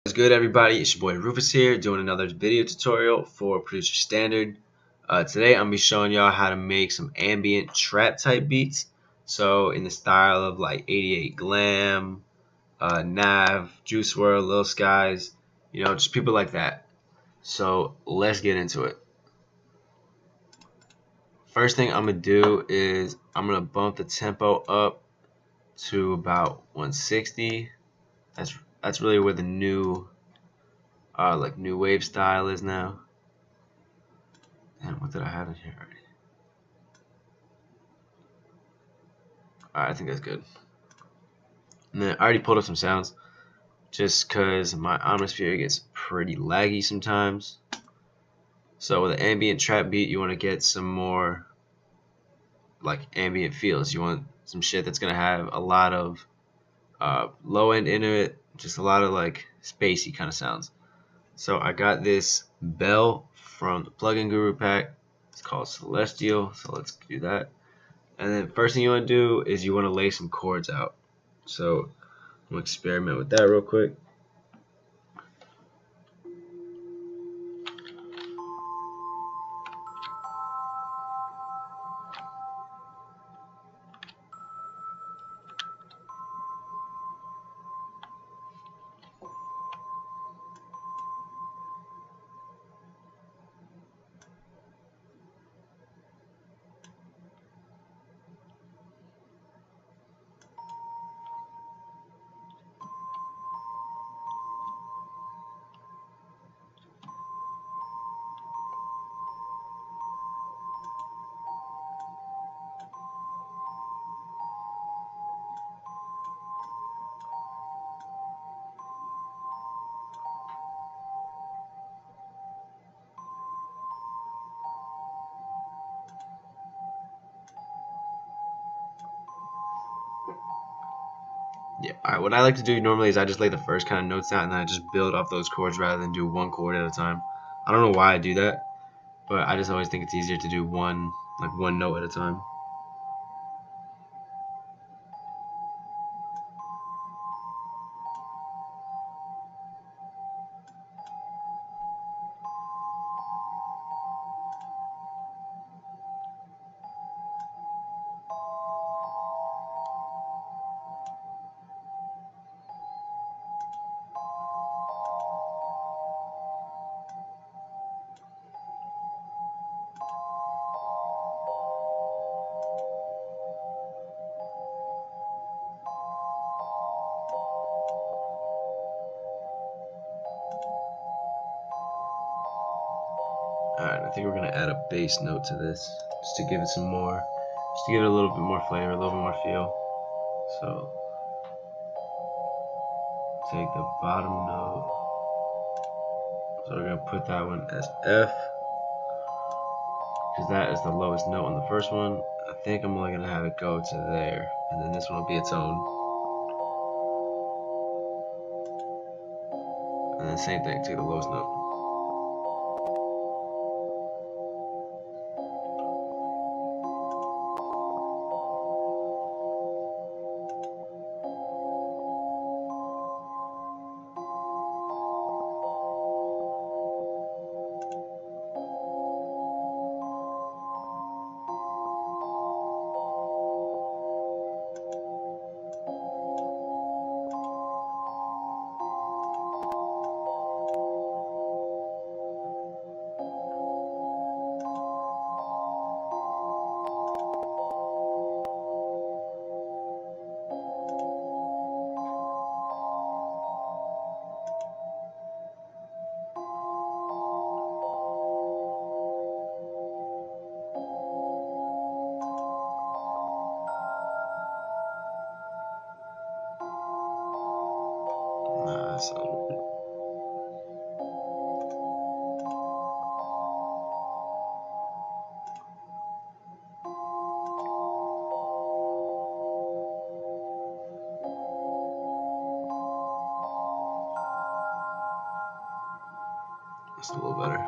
What's good, everybody? It's your boy Roofus here, doing another video tutorial for Producer Standard. Today I'm gonna be showing y'all how to make some ambient trap type beats. So in the style of like 88 Glam, Nav, Juice WRLD, Lil Skies, just people like that. So let's get into it. First thing I'm gonna do is I'm gonna bump the tempo up to about 160. That's really where the new new wave style is now. And what did I have in here already? Alright, I think that's good. And then I already pulled up some sounds just because my atmosphere gets pretty laggy sometimes. So with an ambient trap beat, you want to get some more like ambient feels. You want some shit that's going to have a lot of low end into it, just a lot of like spacey kind of sounds. So I got this bell from the Plugin Guru pack. It's called Celestial, so let's do that. And then first thing you want to do is you want to lay some chords out. So I'm going to experiment with that real quick. Yeah, alright, what I like to do normally is I just lay the first kind of notes out and then I just build off those chords rather than do one chord at a time. I don't know why I do that, but I just always think it's easier to do one note at a time. Alright, I think we're gonna add a bass note to this just to give it a little bit more flavor, a little bit more feel. So take the bottom note. So we're gonna put that one as F because that is the lowest note on the first one. I think I'm only gonna have it go to there, and then this one will be its own. And then same thing, take the lowest note. So that's a little better.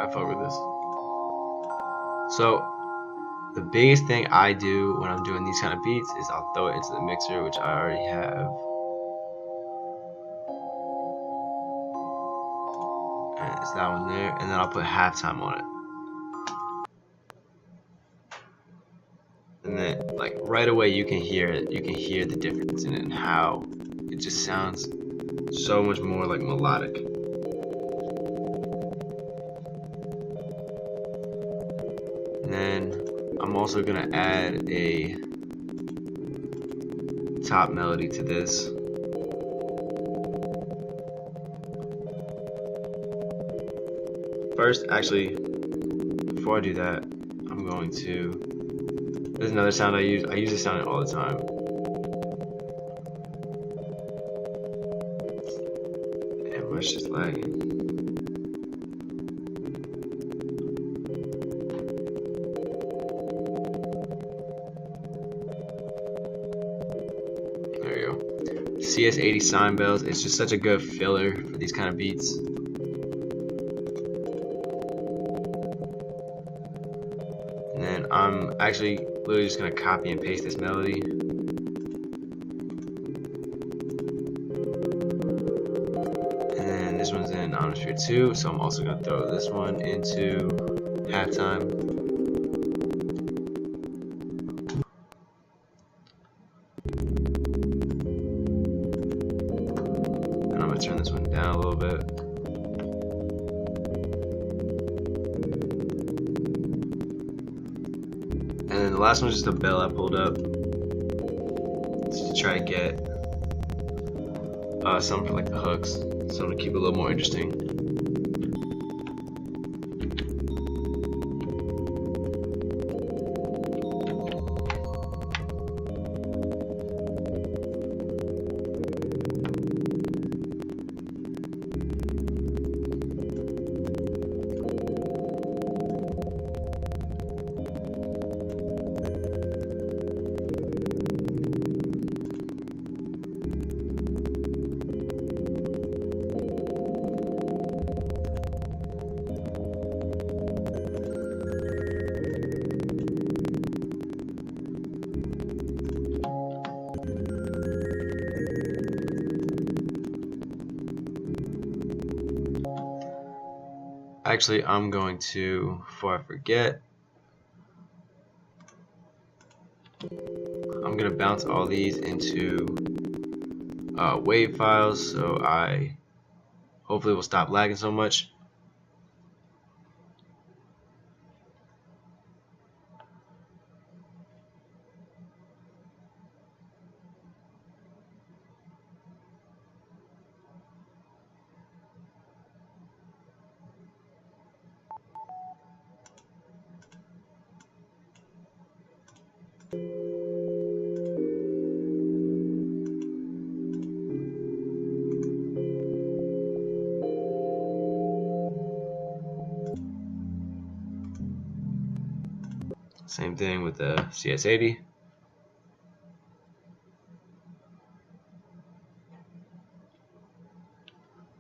I fuck with this. So the biggest thing I do when I'm doing these kind of beats is I'll throw it into the mixer, which I already have. And it's that one there, and then I'll put halftime on it. And then, like, right away you can hear it. You can hear the difference in it and how it just sounds so much more like melodic. And then I'm also gonna add a top melody to this. First, actually, before I do that, I'm going to. There's another sound I use. I use this sound all the time. Damn, it's just lagging. There we go. CS80 sine bells. It's just such a good filler for these kind of beats. And then I'm actually literally just gonna copy and paste this melody. And then this one's in Omnisphere 2, so I'm also gonna throw this one into halftime. And I'm gonna turn this one down a little bit. And then the last one's just a bell I pulled up just to try to get something for like the hooks, so I'm gonna keep it a little more interesting. Actually, I'm going to, before I forget, I'm going to bounce all these into wave files, so I hopefully will stop lagging so much. Same thing with the CS80.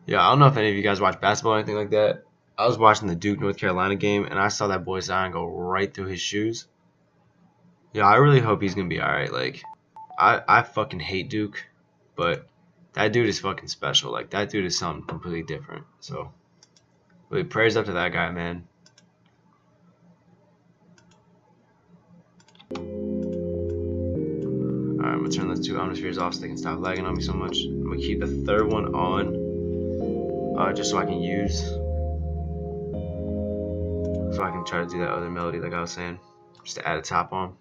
Yeah, I don't know if any of you guys watch basketball or anything like that. I was watching the Duke North Carolina game and I saw that boy Zion go right through his shoes. Yeah, I really hope he's gonna be alright. Like, I fucking hate Duke, but that dude is fucking special. Like, that dude is something completely different. So, really, prayers up to that guy, man. Alright, I'm gonna turn those two Omnispheres off so they can stop lagging on me so much. I'm gonna keep the third one on, just so I can use, so I can try to do that other melody like I was saying, just to add a top on.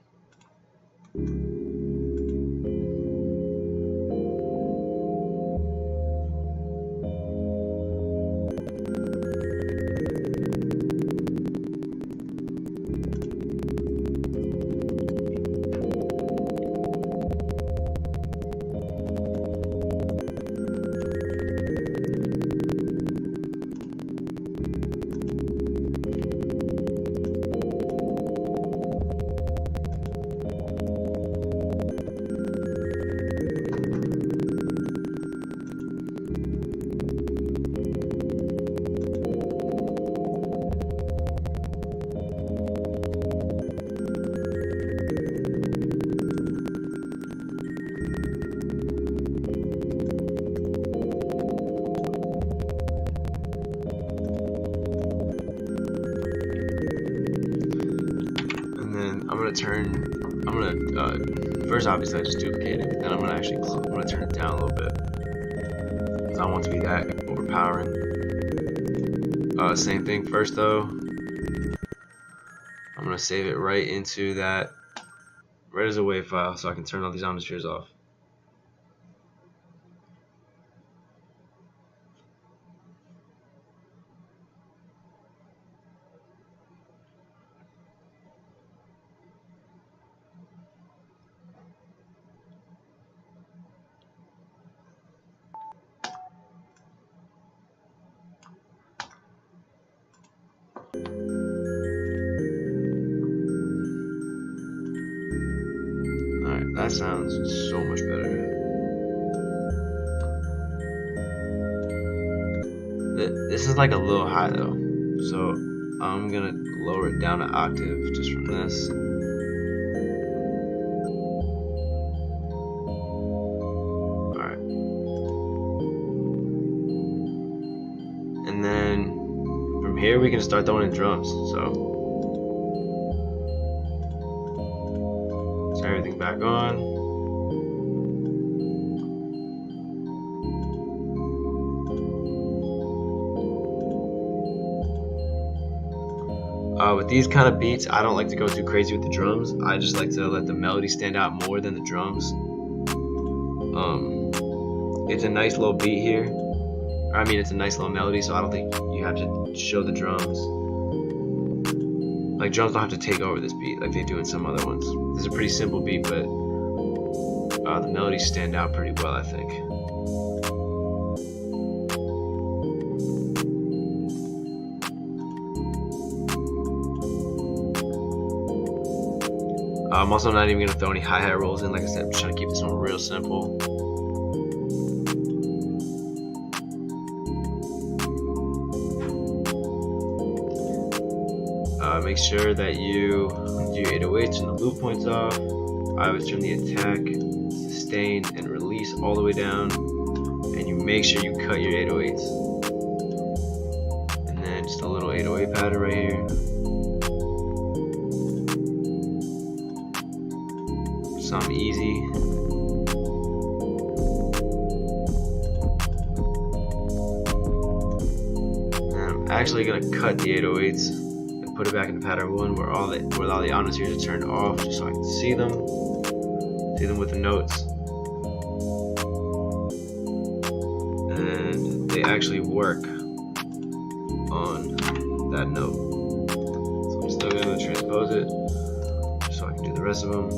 first obviously I just duplicate it, but then I'm gonna turn it down a little bit because I don't want it to be that overpowering. Same thing first though. I'm gonna save it right into that, right as a WAV file, so I can turn all these atmospheres off. Alright, that sounds so much better. This is like a little high though, so I'm gonna lower it down an octave just from this. Alright. And then from here we can start throwing in drums. So turn everything back on. With these kind of beats, I don't like to go too crazy with the drums. I just like to let the melody stand out more than the drums. It's a nice little beat here. I mean, it's a nice little melody, so I don't think you have to show the drums. Like, drums don't have to take over this beat like they do in some other ones. This is a pretty simple beat, but the melodies stand out pretty well, I think. I'm also not even going to throw any hi-hat rolls in. Like I said, I'm just trying to keep this one real simple. Make sure that you do your 808s and the loop points off. I always turn the attack, sustain, and release all the way down. And you make sure you cut your 808s. And then just a little 808 pattern right here. Some easy. And I'm actually gonna cut the 808s and put it back into pattern 1 where all the atmospheres are turned off, just so I can see them with the notes. And they actually work on that note. So I'm still gonna transpose it just so I can do the rest of them.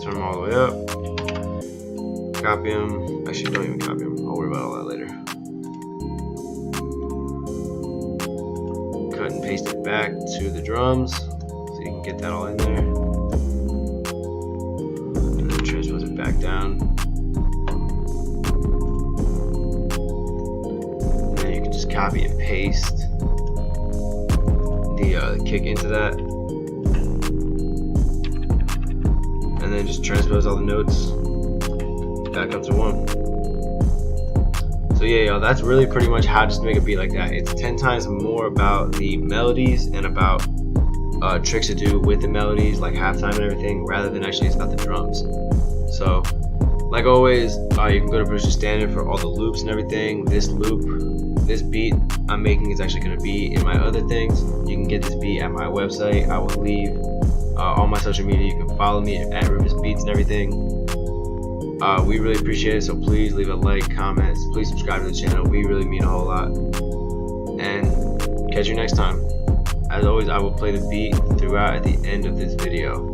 Turn them all the way up. Copy them. Actually, don't even copy them. I'll worry about all that later. Cut and paste it back to the drums so you can get that all in there. And then transpose it back down. And then you can just copy and paste the kick into that. And then just transpose all the notes back up to 1. So yeah, y'all, that's really pretty much how just to make a beat like that. It's 10 times more about the melodies and about tricks to do with the melodies, like halftime and everything, rather than actually it's about the drums. So, like always, you can go to producer standard for all the loops and everything. This beat I'm making is actually going to be in my other things. You can get this beat at my website. I will leave all my social media. You can follow me at Roofus Beats and everything. We really appreciate it, so please leave a like, comment, please subscribe to the channel. We really mean a whole lot. And catch you next time. As always, I will play the beat throughout at the end of this video.